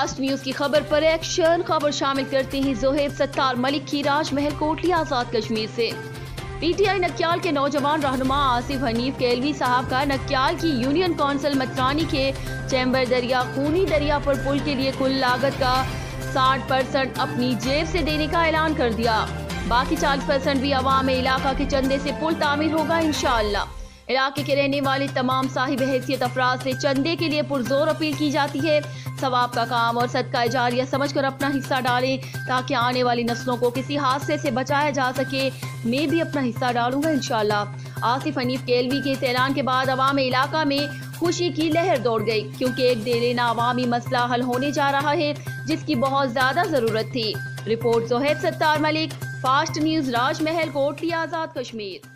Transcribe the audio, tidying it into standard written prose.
Fast news की खबर पर एक्शन खबर शामिल करते हैं जोहेब सत्तार मलिक की राजमहल कोटली आजाद कश्मीर से। पीटीआई नक्याल के नौजवान रहनुमा आसिफ हनीफ केलवी साहब का नक्याल की यूनियन काउंसिल मतरानी के चैम्बर दरिया खूनी दरिया पर पुल के लिए कुल लागत का 60% अपनी जेब से देने का ऐलान कर दिया। बाकी 40% भी अवाम इलाका के चंदे से पुल तामीर होगा इंशाअल्लाह। इलाके के रहने वाले तमाम साहिब हैसियत अफराद से चंदे के लिए पुरजोर अपील की जाती है। सवाब का काम और सदका जारिया समझकर अपना हिस्सा डालें ताकि आने वाली नस्लों को किसी हादसे से बचाया जा सके। मैं भी अपना हिस्सा डालूंगा इंशाअल्लाह। आसिफ हनीफ केलवी के इस ऐलान के बाद अवाम इलाका में खुशी की लहर दौड़ गई, क्योंकि एक देलेना अवामी मसला हल होने जा रहा है जिसकी बहुत ज्यादा जरूरत थी। Report Zoheb Sattar Malik, fast news, Rajmahal Kotli आजाद कश्मीर।